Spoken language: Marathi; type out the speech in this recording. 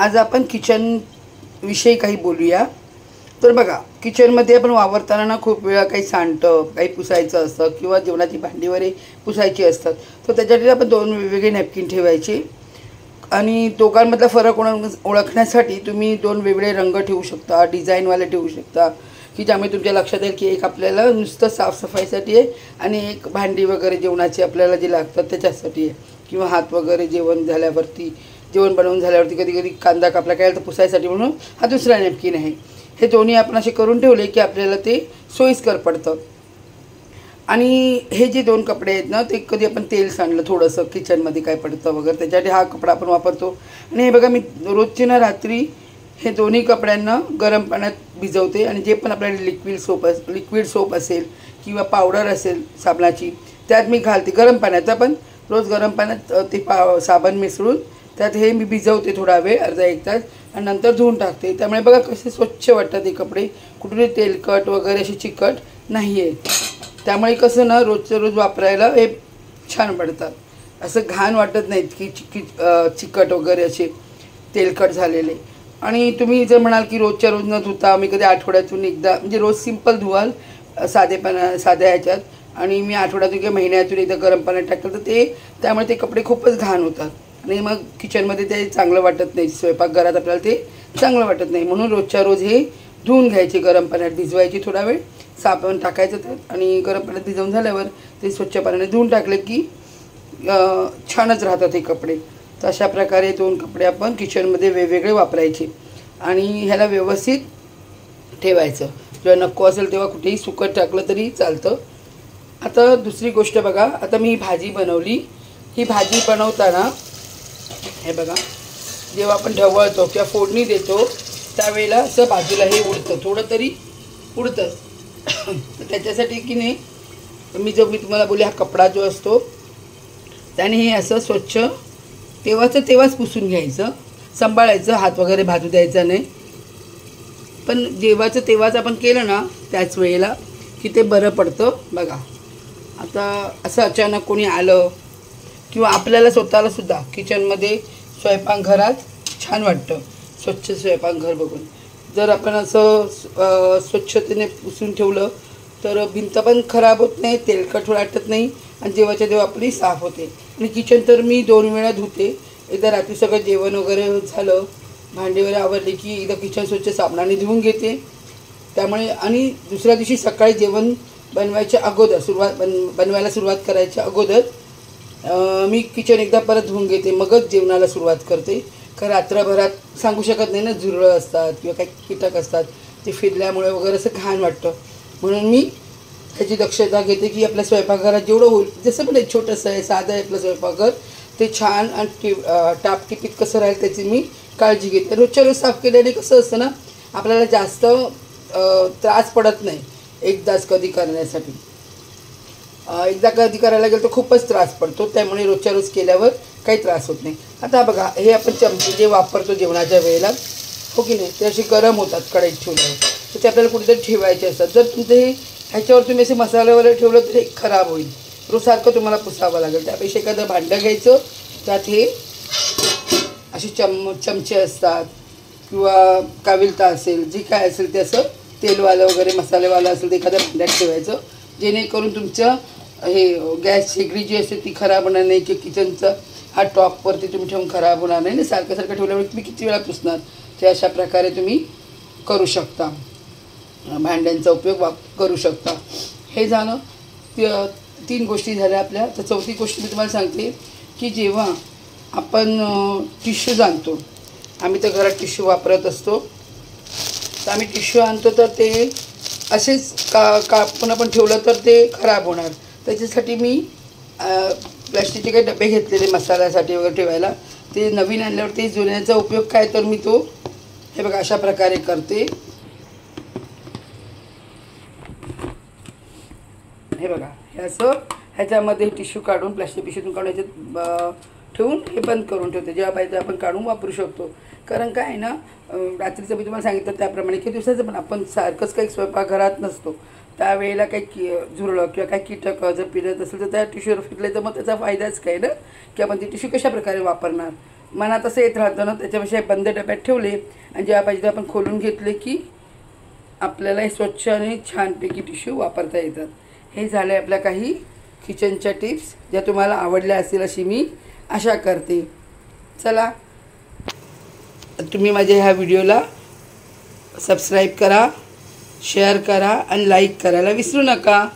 आज आपण किचन विषयी काही बोलूया। तर बघा, किचनमध्ये आपण वावरताना ना खूप वेळा काही सांडतं, काही पुसायचं असतं किंवा जेवणाची भांडी वगैरे पुसायची असतात। तर त्याच्यासाठी आपण दोन वेगवेगळे नॅपकिन ठेवायचे आणि दोघांमधला फरक ओळखण्यासाठी तुम्ही दोन वेगवेगळे रंग ठेवू शकता, डिझाईनवाले ठेवू शकता की ज्यामुळे तुमच्या लक्षात येईल की एक आपल्याला नुसतं साफसफाईसाठी आहे आणि एक भांडी वगैरे जेवणाची आपल्याला जे लागतात त्याच्यासाठी आहे, किंवा हात वगैरे जेवण झाल्यावरती, जेवण बनवून झाल्यावरती कधी कधी कांदा कापला काय तर पुसायसाठी म्हणून हा दुसरा नॅपकिन आहे। हे दोन्ही आपण असे करून ठेवले की आपल्याला ते सोयीस्कर पडतं। आणि हे जे दोन कपडे आहेत ना, ते कधी आपण तेल सांडलं थोडंसं किचनमध्ये काय पडतं वगैरे त्याच्यासाठी हा कपडा आपण वापरतो। आणि हे बघा, मी रोजची ना रात्री हे दोन्ही कपड्यांना गरम पाण्यात भिजवते आणि जे पण आपल्याला लिक्विड सोप असेल किंवा पावडर असेल साबणाची त्यात मी घालते गरम पाण्यात। पण रोज गरम पाण्यात ते साबण मिसळून त्यात हे मी भिजवते थोडा वेळ, अर्धा एक तास, आणि नंतर धुवून टाकते। त्यामुळे बघा कसे स्वच्छ वाटतात हे कपडे, कुठे तेलकट वगैरे असे चिकट नाही आहे। त्यामुळे कसं ना रोजचं रोज वापरायला हे छान पडतात, असं घाण वाटत नाहीत की चिकट वगैरे असे तेलकट झालेले। आणि तुम्ही जर म्हणाल की रोजच्या रोज न धुता मी कधी आठवड्यातून एकदा, म्हणजे रोज सिंपल धुवाल साध्या ह्याच्यात, आणि मी आठवड्यातून किंवा महिन्यातून एकदा गरम पाण्यात टाकलं तर त्यामुळे ते कपडे खूपच घाण होतात आणि मग किचनमध्ये ते चांगलं वाटत नाही, स्वयंपाकघरात आपल्याला ते चांगलं वाटत नाही। म्हणून रोजच्या रोज हे धुवून घ्यायचे, गरम पाण्यात भिजवायचे, थोडा वेळ साबण टाकायचं त्यात आणि गरम पाण्यात भिजवून झाल्यावर ते स्वच्छ पाण्याने धुवून टाकले की छानच राहतात हे कपडे। तर अशा प्रकारे दोन कपडे आपण किचनमध्ये वेगवेगळे वापरायचे आणि ह्याला व्यवस्थित ठेवायचं। जेव्हा नको असेल तेव्हा कुठेही सुकत टाकलं तरी चालतं। आता दुसरी गोष्ट बघा, आता मी ही भाजी बनवली। ही भाजी बनवताना हे बघा, जेव्हा आपण ढवळतो किंवा फोडणी देतो त्यावेळेला असं बाजूला हे उडतं, थोडं तरी उडतं। त्याच्यासाठी की नाही मी तुम्हाला बोलले, हा कपडा जो असतो त्याने हे असं स्वच्छ तेव्हाच पुसून घ्यायचं, सांभाळायचं, हात वगैरे भाजू द्यायचा नाही। पण तेव्हाच आपण केलं ना त्याच वेळेला की ते बरं पडतं। बघा, आता असं अचानक कोणी आलं किंवा आपल्याला स्वतःला सुद्धा किचनमध्ये स्वयंपाकघरात छान वाटतं, स्वच्छ स्वयंपाकघर बघून। जर आपण असं स्वच्छतेने पुसून ठेवलं तर भिंत पण खराब होत नाही, तेलकट वाटत नाही आणि जेव्हाच्या तेव्हा आपली साफ होते। आणि किचन तर मी 2 वेळा धुते। एकदा रात्री सगळं जेवण वगैरे झालं, भांडी वगैरे आवरली की एकदा किचन स्वच्छ साबणाने धुवून घेते। त्यामुळे आणि दुसऱ्या दिवशी सकाळी जेवण बनवायच्या अगोदर बनवायला सुरुवात करायच्या अगोदर मी किचन एकदा परत धुवून घेते, मगच जेवणाला सुरुवात करते। कारण रात्रभरात सांगू शकत नाही ना, झुरळं असतात किंवा काही कीटक असतात, ते फिरल्यामुळे वगैरे असं घाण वाटतं। म्हणून मी ह्याची दक्षता घेते की आपल्या स्वयंपाकघरात जेवढं होईल, जसं पण एक छोटंसं आहे, साधं आहे आपलं स्वयंपाकघर, ते छान आणि टापटिपीत कसं राहील त्याची मी काळजी घेते। रोजच्या रोज साफ केल्याने कसं असतं ना, आपल्याला जास्त त्रास पडत नाही एकदाच कधी करण्यासाठी। एकदा कधी करायला गेलं तर खूपच त्रास पडतो, त्यामुळे रोजच्या रोज केल्यावर काही त्रास होत नाही। आता बघा, हे आपण चमचे जे वापरतो जेवणाच्या वेळेला, हो की नाही, ते असे गरम होतात कढईत ठेवल्यावर, तर ते आपल्याला कुठेतरी ठेवायचे असतात। जर तुमचे ह्याच्यावर तुम्ही असे मसाले वगैरे ठेवलं तर हे खराब होईल, रोज सारखं तुम्हाला पुसावं लागेल। त्यापेक्षा एखादं भांडं घ्यायचं, त्यात हे असे चमचे असतात किंवा काविलता असेल, जे काय असेल ते असं तेलवालं वगैरे मसालेवालं असेल ते एखाद्या भांड्यात ठेवायचं, जेणेकरून तुमचं हे गॅस शेगडी जी असते ती खराब होणार नाही, की किचनचा हा टॉपवरती तुम्ही ठेवून खराब होणार नाही ना। सारखं ठेवल्यामुळे तुम्ही किती वेळा पुसणार, ते अशा प्रकारे तुम्ही करू शकता, भांड्यांचा उपयोग करू शकता। हे झालं 3 गोष्टी झाल्या आपल्या। तर चौथी गोष्ट मी तुम्हाला सांगते की जेव्हा आपण टिश्यूज आणतो, आम्ही तर घरात टिश्यू वापरत असतो, तर आम्ही टिश्यू आणतो तर ते असेच कापून आपण ठेवलं तर ते खराब होणार। त्याच्यासाठी मी प्लॅस्टिकचे काही डबे घेतलेले मसाल्यासाठी वगैरे ठेवायला, ते नवीन आणल्यावर ते जुन्याचा उपयोग काय, तर मी तो हे बघा अशा प्रकारे करते। हे बघा, हे असं ह्याच्यामध्ये टिश्यू काढून, प्लॅस्टिक पिशवीतून काढून ह्याच्यात ठेवून हे बंद करून ठेवते, जेव्हा पाहिजे आपण काढून वापरू शकतो। कारण काय आहे ना, रात्रीचं मी तुम्हाला सांगितलं त्याप्रमाणे की दिवसाचं पण आपण सारखंच काही स्वयंपाकघरात नसतो, त्यावेळेला काही झुरळं किंवा काही कीटक जर फिरत असेल तर त्या टिश्यूवर फिरले तर मग त्याचा फायदाच काय ना, की आपण ती टिश्यू कशा प्रकारे वापरणार। मनात असं येत राहतं ना, त्याच्यापेक्षा हे बंद डब्यात ठेवले आणि जेव्हा पाहिजे तेव्हा आपण खोलून घेतले की आपल्याला हे स्वच्छ आणि छानपैकी टिश्यू वापरता येतात. हे झाले आपल्या काही किचनच्या टिप्स, ज्या तुम्हाला आवडल्या असतील अशी मी आशा करते. चला, तुम्ही माझ्या ह्या व्हिडिओला सबस्क्राईब करा, शेअर करा आणि लाईक करायला विसरू नका.